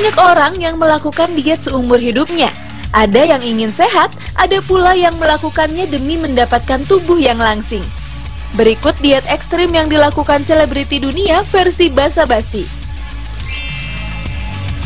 Banyak orang yang melakukan diet seumur hidupnya. Ada yang ingin sehat, ada pula yang melakukannya demi mendapatkan tubuh yang langsing. Berikut diet ekstrim yang dilakukan selebriti dunia versi basa-basi.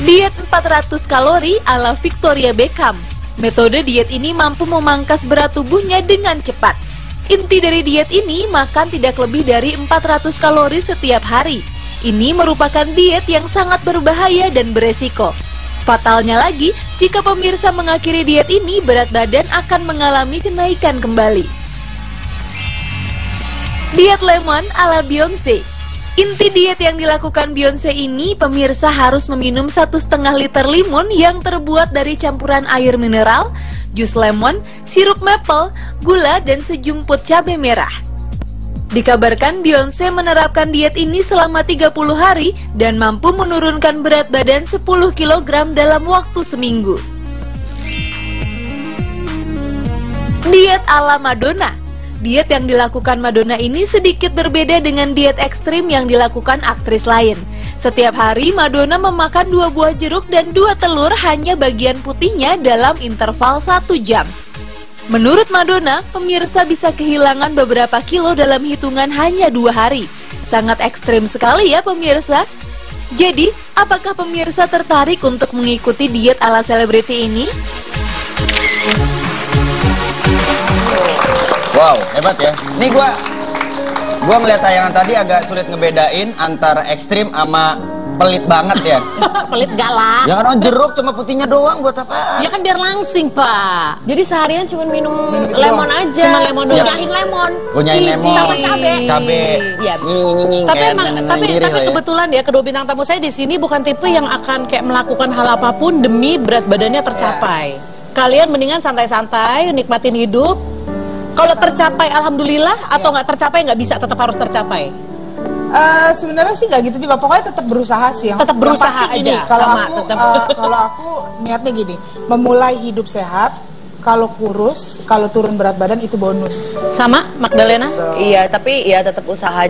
Diet 400 kalori ala Victoria Beckham. Metode diet ini mampu memangkas berat tubuhnya dengan cepat. Inti dari diet ini makan tidak lebih dari 400 kalori setiap hari. Ini merupakan diet yang sangat berbahaya dan beresiko. Fatalnya lagi, jika pemirsa mengakhiri diet ini, berat badan akan mengalami kenaikan kembali. Diet lemon ala Beyonce. Inti diet yang dilakukan Beyonce ini, pemirsa harus meminum 1,5 liter limun yang terbuat dari campuran air mineral, jus lemon, sirup maple, gula, dan sejumput cabai merah. Dikabarkan Beyonce menerapkan diet ini selama 30 hari dan mampu menurunkan berat badan 10 kg dalam waktu seminggu. Diet ala Madonna. Diet yang dilakukan Madonna ini sedikit berbeda dengan diet ekstrim yang dilakukan aktris lain. Setiap hari Madonna memakan 2 buah jeruk dan 2 telur hanya bagian putihnya dalam interval 1 jam. Menurut Madonna, pemirsa bisa kehilangan beberapa kilo dalam hitungan hanya 2 hari. Sangat ekstrim sekali ya pemirsa. Jadi, apakah pemirsa tertarik untuk mengikuti diet ala selebriti ini? Wow, hebat ya. Ini gua ngeliat tayangan tadi agak sulit ngebedain antara ekstrim sama pelit banget ya. Pelit galak. Ya kan jeruk cuma putihnya doang buat apa? Ya kan biar langsing, Pak. Jadi seharian cuma minum lemon aja. Cuma lemon doang. Kunyahin lemon. Kunyahin lemon. Sama cabe. Cabe. Iya. Tapi kebetulan ya kedua bintang tamu saya di sini bukan tipe yang akan kayak melakukan hal apapun demi berat badannya tercapai. Kalian mendingan santai-santai, nikmatin hidup. Kalau tercapai alhamdulillah, atau nggak tercapai nggak bisa, tetap harus tercapai. Sebenarnya sih nggak gitu juga, pokoknya tetap berusaha sih. Tetap berusaha pasti aja. Gini, kalau aku niatnya gini, memulai hidup sehat. Kalau kurus, kalau turun berat badan itu bonus. Sama Magdalena? Iya, tapi ya tetap usaha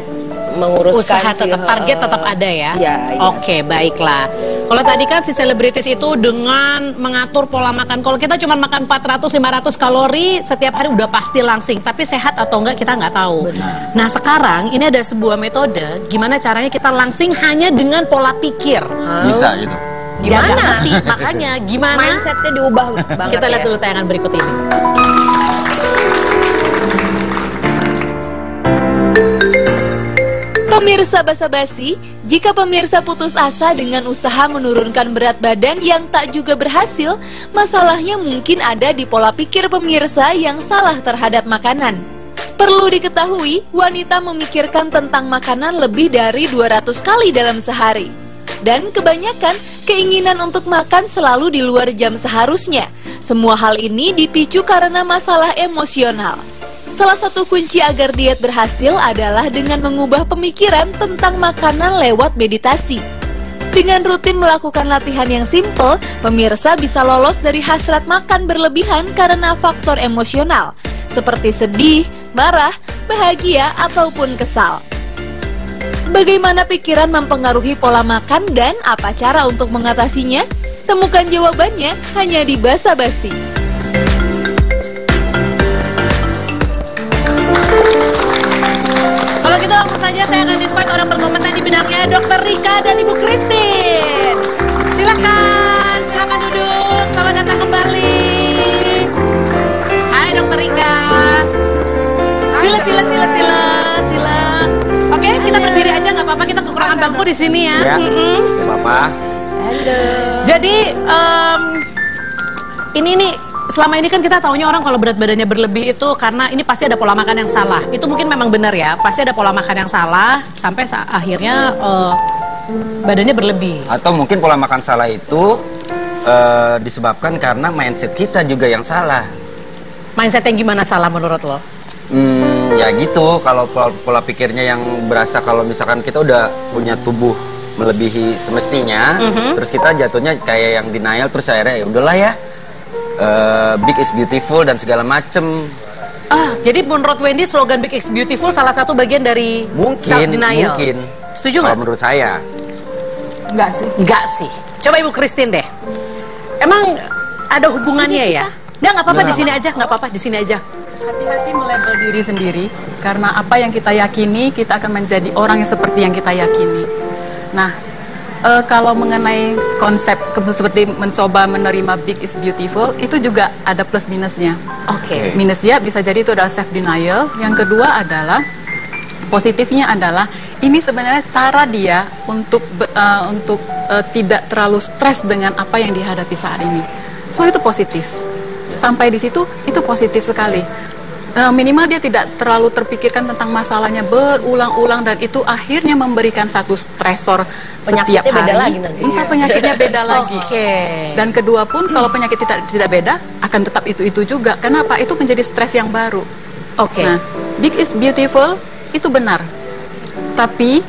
menguruskan. Usaha tetap, target tetap ada ya? Iya. Oke, baiklah. Kalau tadi kan si selebritis itu dengan mengatur pola makan. Kalau kita cuma makan 400-500 kalori setiap hari udah pasti langsing. Tapi sehat atau enggak kita nggak tahu. Benar. Nah sekarang ini ada sebuah metode gimana caranya kita langsing hanya dengan pola pikir. Bisa gitu. Gimana? Ngerti, makanya gimana? Mindsetnya diubah banget. Kita lihat ya. dulu tayangan berikut ini. Pemirsa basa-basi, jika pemirsa putus asa dengan usaha menurunkan berat badan yang tak juga berhasil, masalahnya mungkin ada di pola pikir pemirsa yang salah terhadap makanan. Perlu diketahui, wanita memikirkan tentang makanan lebih dari 200 kali dalam sehari. Dan kebanyakan keinginan untuk makan selalu di luar jam seharusnya. Semua hal ini dipicu karena masalah emosional. Salah satu kunci agar diet berhasil adalah dengan mengubah pemikiran tentang makanan lewat meditasi. Dengan rutin melakukan latihan yang simple, pemirsa bisa lolos dari hasrat makan berlebihan karena faktor emosional, seperti sedih, marah, bahagia, ataupun kesal. Bagaimana pikiran mempengaruhi pola makan dan apa cara untuk mengatasinya? Temukan jawabannya hanya di Basa-Basi. Kalau gitu langsung saja saya akan invite orang berkompeten di bidangnya, Dr. Rika dan Ibu Christine. Silakan duduk. Selamat datang kembali. Hai Dr. Rika. Sila. Oke, kita berdiri aja nggak apa-apa. Kita kekurangan bangku di sini ya. Ya, nggak apa-apa. Halo. Jadi ini nih. Selama ini kan kita taunya orang kalau berat badannya berlebih itu karena ini pasti ada pola makan yang salah. Itu mungkin memang benar ya, pasti ada pola makan yang salah sampai akhirnya badannya berlebih. Atau mungkin pola makan salah itu disebabkan karena mindset kita juga yang salah. Mindset yang gimana salah menurut lo? Ya gitu, kalau pola pikirnya yang berasa kalau misalkan kita udah punya tubuh melebihi semestinya, terus kita jatuhnya kayak yang denial, terus akhirnya ya udahlah ya. Big is beautiful dan segala macem. Jadi menurut Wendy slogan Big is beautiful salah satu bagian dari self denial. Mungkin. Setuju nggak? Kalau menurut saya. Enggak sih. Enggak sih. Coba Ibu Christine deh. Emang ada hubungannya ya? Nggak apa-apa di sini aja, nggak apa-apa di sini aja. Hati-hati melabel diri sendiri, karena apa yang kita yakini, kita akan menjadi orang yang seperti yang kita yakini. Nah, kalau mengenai konsep seperti mencoba menerima big is beautiful, itu juga ada plus minusnya. Oke. Minusnya bisa jadi itu adalah self denial. Yang kedua adalah positifnya adalah ini sebenarnya cara dia untuk tidak terlalu stres dengan apa yang dihadapi saat ini. So itu positif. Sampai di situ itu positif sekali. Minimal dia tidak terlalu terpikirkan tentang masalahnya berulang-ulang dan itu akhirnya memberikan satu stresor setiap hari. Beda lagi nanti. Entah penyakitnya beda lagi. Oke. Dan kedua pun kalau penyakit tidak beda akan tetap itu juga. Kenapa? Itu menjadi stres yang baru. Oke. Nah, big is beautiful itu benar. Tapi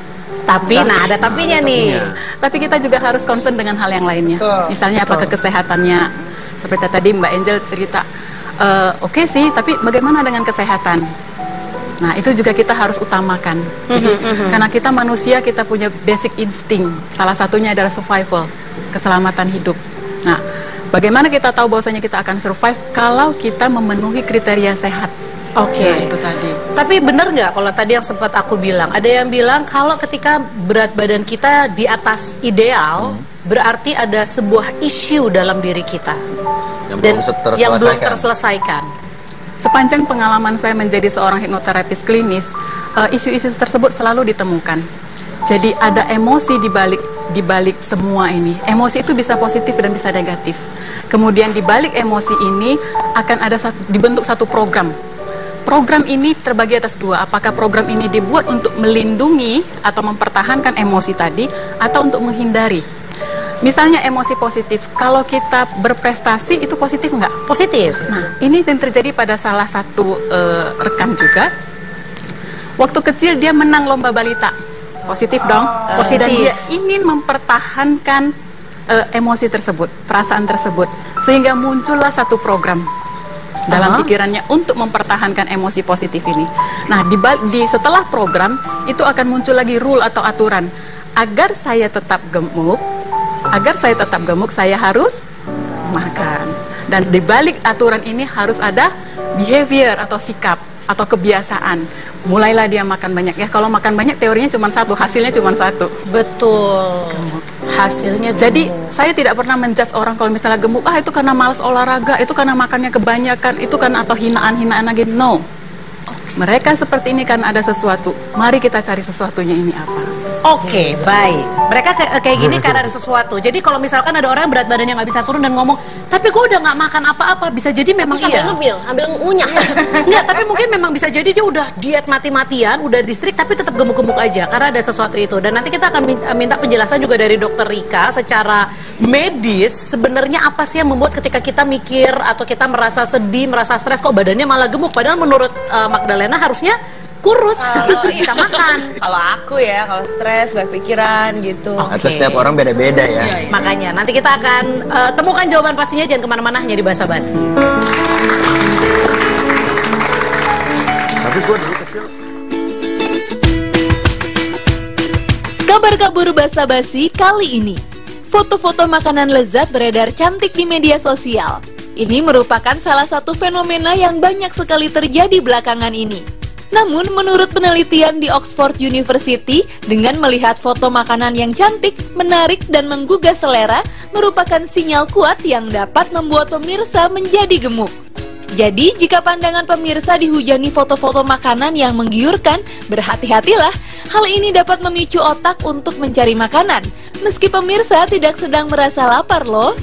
nah ada tapinya nih. tapi kita juga harus concern dengan hal yang lainnya. Misalnya apakah kesehatannya, seperti tadi Mbak Angel cerita, oke sih, tapi bagaimana dengan kesehatan? Nah, itu juga kita harus utamakan. Jadi, karena kita manusia, kita punya basic insting. Salah satunya adalah survival, keselamatan hidup. Nah, bagaimana kita tahu bahwasanya kita akan survive kalau kita memenuhi kriteria sehat? Oke. Nah, itu tadi. Tapi benar nggak kalau tadi yang sempat aku bilang, ada yang bilang kalau ketika berat badan kita di atas ideal, berarti ada sebuah isu dalam diri kita yang belum terselesaikan. Sepanjang pengalaman saya menjadi seorang hipnoterapis klinis, isu-isu tersebut selalu ditemukan. Jadi ada emosi di balik semua ini. Emosi itu bisa positif dan bisa negatif. Kemudian di balik emosi ini akan ada dibentuk satu program. Program ini terbagi atas dua. Apakah program ini dibuat untuk melindungi atau mempertahankan emosi tadi, atau untuk menghindari? Misalnya emosi positif, kalau kita berprestasi itu positif nggak? Positif. Nah, ini yang terjadi pada salah satu rekan juga. Waktu kecil dia menang lomba balita, positif dong. Positif. Dan dia ingin mempertahankan emosi tersebut, perasaan tersebut, sehingga muncullah satu program dalam pikirannya untuk mempertahankan emosi positif ini. Nah, setelah program itu akan muncul lagi rule atau aturan. Agar saya tetap gemuk, saya harus makan. Dan di balik aturan ini harus ada behavior atau sikap atau kebiasaan. Mulailah dia makan banyak. Ya, kalau makan banyak teorinya cuma satu, hasilnya cuma satu. Betul. Hasilnya gemuk. Jadi saya tidak pernah menjudge orang kalau misalnya gemuk, itu karena malas olahraga, itu karena makannya kebanyakan, itu karena atau hinaan-hinaan lagi. No. Mereka seperti ini karena ada sesuatu. Mari kita cari sesuatunya ini apa. Oke, baik. Mereka kayak gini karena ada sesuatu. Jadi kalau misalkan ada orang berat badannya nggak bisa turun dan ngomong, tapi gue udah nggak makan apa-apa, bisa jadi memang iya. Ambil ngunyah. Enggak, tapi mungkin memang bisa jadi dia udah diet mati-matian, udah distrik, tapi tetap gemuk-gemuk aja karena ada sesuatu itu. Dan nanti kita akan minta penjelasan juga dari Dokter Rika secara medis, sebenarnya apa sih yang membuat ketika kita mikir atau kita merasa sedih, merasa stres, kok badannya malah gemuk. Padahal menurut Magdalena harusnya kurus, bisa makan. Kalau aku ya, kalau stres, banyak pikiran gitu. Atau setiap orang beda-beda ya. Makanya nanti kita akan temukan jawaban pastinya, jangan kemana-mana, hanya di basa-basi. Tapi gue dulu kecil. Kabar kabur basa-basi kali ini. Foto-foto makanan lezat beredar cantik di media sosial. Ini merupakan salah satu fenomena yang banyak sekali terjadi belakangan ini. Namun, menurut penelitian di Oxford University, dengan melihat foto makanan yang cantik, menarik, dan menggugah selera, merupakan sinyal kuat yang dapat membuat pemirsa menjadi gemuk. Jadi, jika pandangan pemirsa dihujani foto-foto makanan yang menggiurkan, berhati-hatilah. Hal ini dapat memicu otak untuk mencari makanan, meski pemirsa tidak sedang merasa lapar loh.